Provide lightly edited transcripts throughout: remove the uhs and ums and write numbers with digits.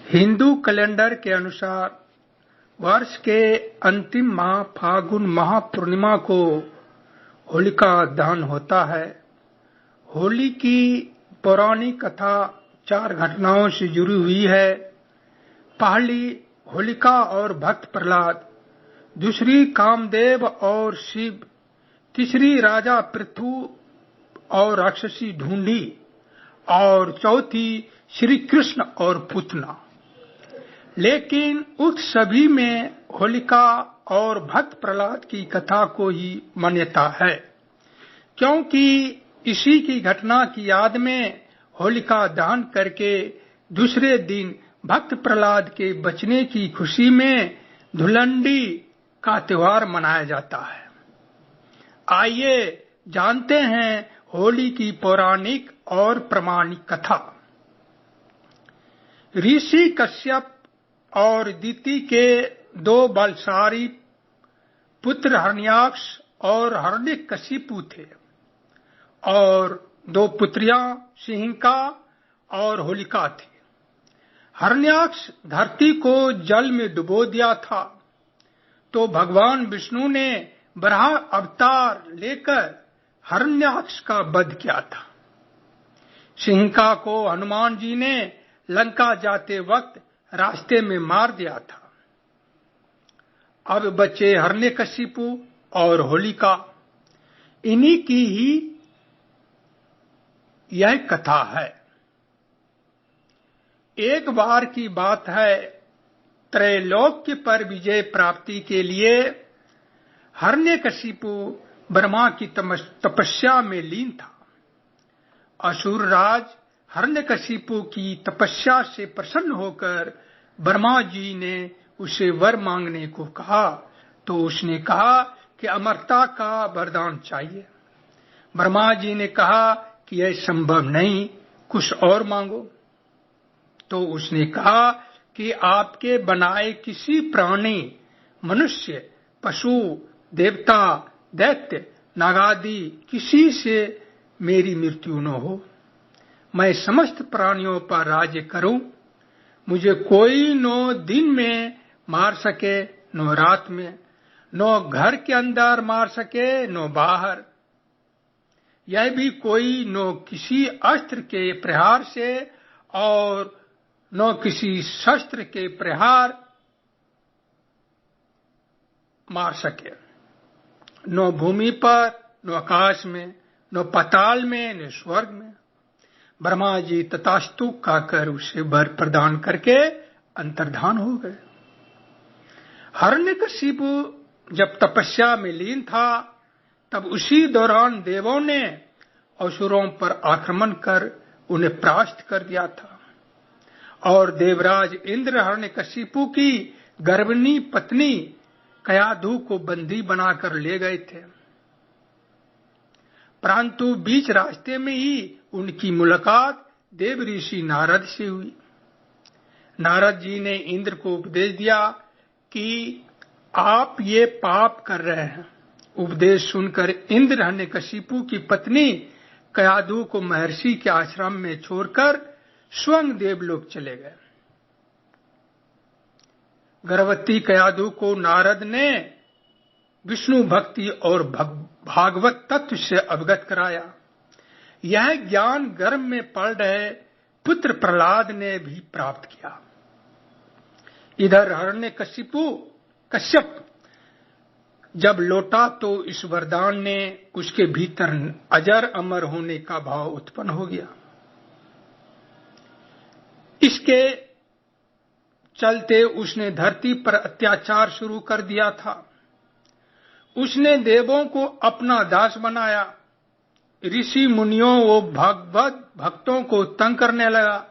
Hindu calendar के अनुसार वर्ष के अंतिम माह फागुन माह पूर्णिमा को होलिका दहन होता है। होली की पौराणिक कथा 4 घटनाओं से जुड़ी हुई है। पहली होलिका और भक्त प्रहलाद, दूसरी कामदेव और शिव, तीसरी राजा पृथु और राक्षसी ढूंढी और चौथी श्री कृष्ण और पूतना। लेकिन उस सभी में होलिका और भक्त प्रहलाद की कथा को ही मान्यता है, क्योंकि इसी की घटना की याद में होलिका दहन करके दूसरे दिन भक्त प्रहलाद के बचने की खुशी में धुलंडी का त्योहार मनाया जाता है। आइए जानते हैं होली की पौराणिक और प्रमाणिक कथा। ऋषि कश्यप और दिति के 2 बलशाली पुत्र हिरण्याक्ष और हिरण्यकशिपु थे, और 2 पुत्रियां सिंहिका और होलिका थी। हिरण्याक्ष धरती को जल में डुबो दिया था, तो भगवान विष्णु ने वराह अवतार लेकर हिरण्याक्ष का वध किया था। सिंहिका को हनुमान जी ने लंका जाते वक्त रास्ते में मार दिया था। अब बचे हिरण्यकशिपु और होलिका। इन्हीं की ही यह कथा है। एक बार की बात है, त्रैलोक्य पर विजय प्राप्ति के लिए हिरण्यकशिपु ब्रह्मा की तपस्या में लीन था। असुर राज हिरण्यकशिपु की तपस्या से प्रसन्न होकर ब्रह्मा जी ने उसे वर मांगने को कहा, तो उसने कहा कि अमरता का वरदान चाहिए। ब्रह्मा जी ने कहा कि यह संभव नहीं, कुछ और मांगो। तो उसने कहा कि आपके बनाए किसी प्राणी, मनुष्य, पशु, देवता, दैत्य, नागादि किसी से मेरी मृत्यु न हो। मैं समस्त प्राणियों पर राज्य करूं। मुझे कोई न दिन में मार सके न रात में, न घर के अंदर मार सके न बाहर। यह भी कोई न किसी अस्त्र के प्रहार से और न किसी शस्त्र के प्रहार मार सके, न भूमि पर, न आकाश में, न पाताल में, न स्वर्ग में। ब्रह्मा जी तथास्तु कहकर उसे वर प्रदान करके अंतर्धान हो गए। हिरण्यकशिपु जब तपस्या में लीन था, तब उसी दौरान देवों ने असुरों पर आक्रमण कर उन्हें परास्त कर दिया था, और देवराज इंद्र हिरण्यकशिपु की गर्भिणी पत्नी कयाधु को बंदी बनाकर ले गए थे। परंतु बीच रास्ते में ही उनकी मुलाकात देव ऋषि नारद से हुई। नारद जी ने इंद्र को उपदेश दिया कि आप ये पाप कर रहे हैं। उपदेश सुनकर इंद्र हिरण्यकशिपु की पत्नी कयाधु को महर्षि के आश्रम में छोड़कर स्वयं देवलोक चले गए। गर्भवती कयाधु को नारद ने विष्णु भक्ति और भागवत तत्व से अवगत कराया। यह ज्ञान गर्भ में पल रहे पुत्र प्रहलाद ने भी प्राप्त किया। इधर कश्यप जब लौटा, तो इस वरदान ने उसके भीतर अजर अमर होने का भाव उत्पन्न हो गया। इसके चलते उसने धरती पर अत्याचार शुरू कर दिया था। उसने देवों को अपना दास बनाया, ऋषि मुनियों व भगवत भक्तों को तंग करने लगा,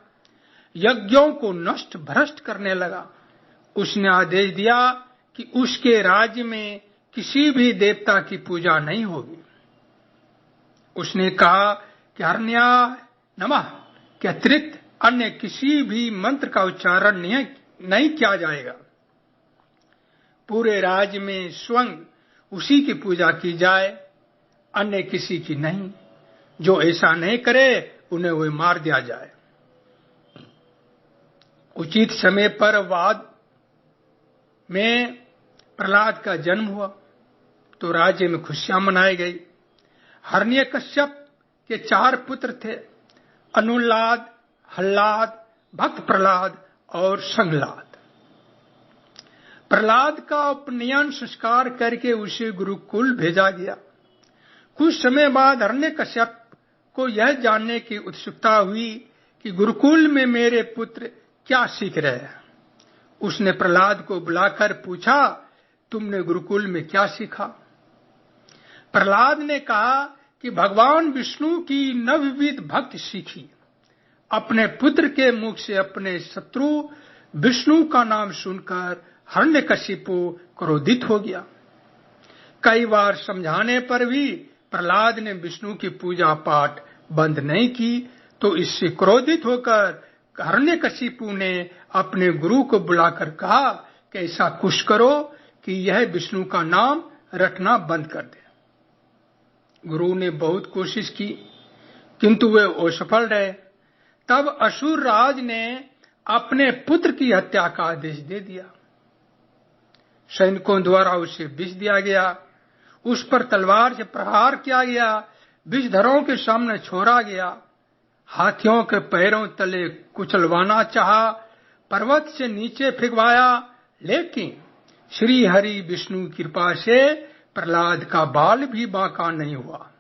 यज्ञों को नष्ट भ्रष्ट करने लगा। उसने आदेश दिया कि उसके राज्य में किसी भी देवता की पूजा नहीं होगी। उसने कहा कि हिरण्याय नमः के अतिरिक्त अन्य किसी भी मंत्र का उच्चारण नहीं किया जाएगा। पूरे राज्य में स्वयं उसी की पूजा की जाए, अन्य किसी की नहीं। जो ऐसा नहीं करे उन्हें वह मार दिया जाए। उचित समय पर वाद में प्रहलाद का जन्म हुआ तो राज्य में खुशियां मनाई गई। हिरण्यकश्यप के 4 पुत्र थे, अनुल्लाद, हल्लाद, भक्त प्रहलाद और संगलाद। प्रहलाद का उपनयन संस्कार करके उसे गुरुकुल भेजा गया। कुछ समय बाद हिरण्यकश्यप को यह जानने की उत्सुकता हुई कि गुरुकुल में मेरे पुत्र क्या सीख रहे हैं। उसने प्रहलाद को बुलाकर पूछा, तुमने गुरुकुल में क्या सीखा? प्रहलाद ने कहा कि भगवान विष्णु की नवविध भक्ति सीखी। अपने पुत्र के मुख से अपने शत्रु विष्णु का नाम सुनकर हिरण्यकशिपु क्रोधित हो गया। कई बार समझाने पर भी प्रहलाद ने विष्णु की पूजा पाठ बंद नहीं की तो इससे क्रोधित होकर हिरण्यकशिपु ने अपने गुरु को बुलाकर कहा कि ऐसा कुछ करो कि यह विष्णु का नाम रटना बंद कर दे। गुरु ने बहुत कोशिश की किंतु वे असफल रहे। तब असुर राज ने अपने पुत्र की हत्या का आदेश दे दिया। सैनिकों द्वारा उसे विष दिया गया, उस पर तलवार से प्रहार किया गया, विषधरों के सामने छोड़ा गया, हाथियों के पैरों तले कुचलवाना चाहा, पर्वत से नीचे फेंकवाया, लेकिन श्री हरि विष्णु की कृपा से प्रहलाद का बाल भी बांका नहीं हुआ।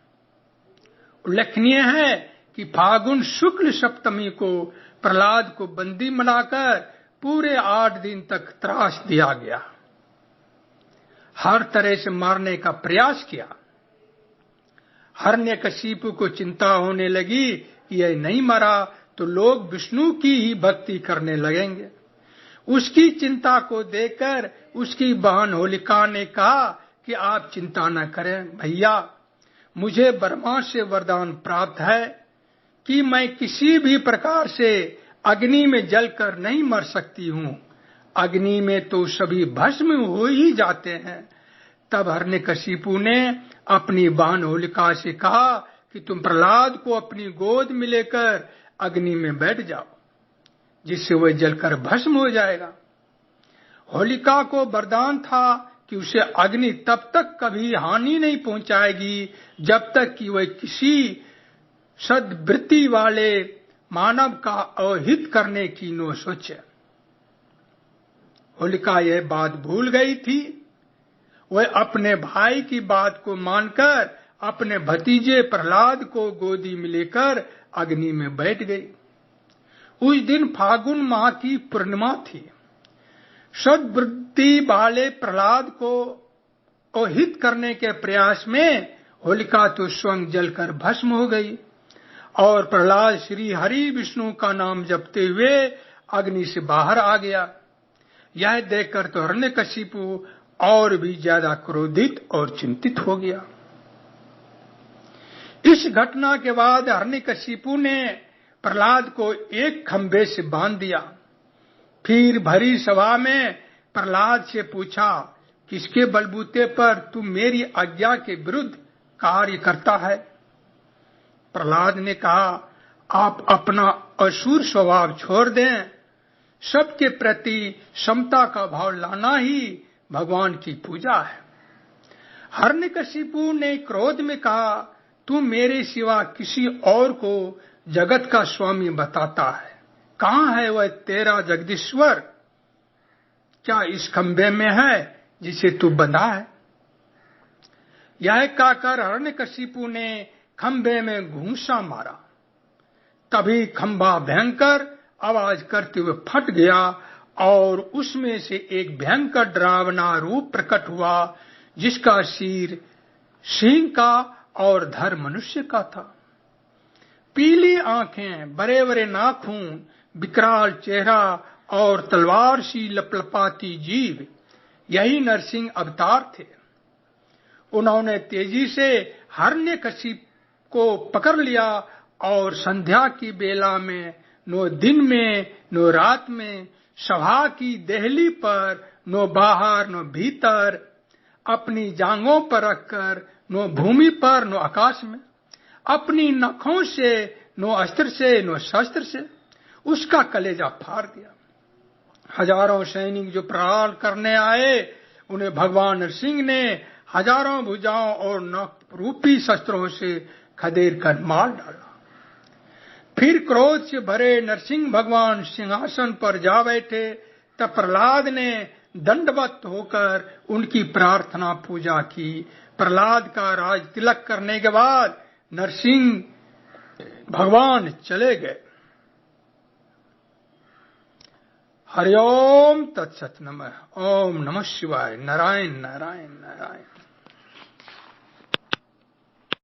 उल्लेखनीय है कि फागुन शुक्ल सप्तमी को प्रहलाद को बंदी बनाकर पूरे 8 दिन तक त्रास दिया गया। हर तरह से मारने का प्रयास किया। हिरण्यकशिपु को चिंता होने लगी कि यह नहीं मरा तो लोग विष्णु की ही भक्ति करने लगेंगे। उसकी चिंता को देखकर उसकी बहन होलिका ने कहा कि आप चिंता न करें भैया, मुझे ब्रह्मा से वरदान प्राप्त है कि मैं किसी भी प्रकार से अग्नि में जलकर नहीं मर सकती हूँ। अग्नि में तो सभी भस्म हो ही जाते हैं। तब हिरण्यकशिपु ने अपनी बहन होलिका से कहा कि तुम प्रहलाद को अपनी गोद में लेकर अग्नि में बैठ जाओ, जिससे वह जलकर भस्म हो जाएगा। होलिका को वरदान था कि उसे अग्नि तब तक कभी हानि नहीं पहुंचाएगी जब तक कि वह किसी सद्वृत्ति वाले मानव का अहित करने की न सोचे। होलिका यह बात भूल गई थी। वह अपने भाई की बात को मानकर अपने भतीजे प्रहलाद को गोदी में लेकर अग्नि में बैठ गई। उस दिन फागुन माह की पूर्णिमा थी। सद्वृत्ति वाले प्रहलाद को अहित करने के प्रयास में होलिका तो स्वयं जलकर भस्म हो गई और प्रहलाद श्री हरि विष्णु का नाम जपते हुए अग्नि से बाहर आ गया। यह देखकर तो हिरण्यकशिपु और भी ज्यादा क्रोधित और चिंतित हो गया। इस घटना के बाद हिरण्यकशिपु ने प्रहलाद को एक खंभे से बांध दिया। फिर भरी सभा में प्रहलाद से पूछा, किसके बलबूते पर तू मेरी आज्ञा के विरुद्ध कार्य करता है? प्रहलाद ने कहा, आप अपना असुर स्वभाव छोड़ दें। सबके प्रति समता का भाव लाना ही भगवान की पूजा है। हिरण्यकशिपु ने क्रोध में कहा, तू मेरे सिवा किसी और को जगत का स्वामी बताता है। कहाँ है वह तेरा जगदीश्वर? क्या इस खंभे में है जिसे तू बंधा है? यह कहकर हिरण्यकशिपु ने खंभे में घूंसा मारा। तभी खंभा भयंकर आवाज करते हुए फट गया और उसमें से एक भयंकर डरावना रूप प्रकट हुआ, जिसका सिर सिंह का और धड़ मनुष्य का था। पीली आंखें, बड़े बड़े नाखून, विकराल चेहरा और तलवार सी लपलपाती जीभ, यही नरसिंह अवतार थे। उन्होंने तेजी से हिरण्यकशिपु को पकड़ लिया और संध्या की बेला में, नो दिन में नो रात में, सभा की देहली पर, नो बाहर नो भीतर, अपनी जांघों पर रखकर, नो भूमि पर नो आकाश में, अपनी नखों से नो अस्त्र से नो शस्त्र से उसका कलेजा फाड़ दिया। हजारों सैनिक जो प्रहार करने आए, उन्हें भगवान नरसिंह ने हजारों भुजाओं और नख रूपी शस्त्रों से खदेड़ कर मार डाला। फिर क्रोध से भरे नरसिंह भगवान सिंहासन पर जा बैठे, तब प्रहलाद ने दंडवत होकर उनकी प्रार्थना पूजा की। प्रहलाद का राज तिलक करने के बाद नरसिंह भगवान चले गए। हरिओम तत्सत नमः। ओम नमः शिवाय। नारायण नारायण नारायण।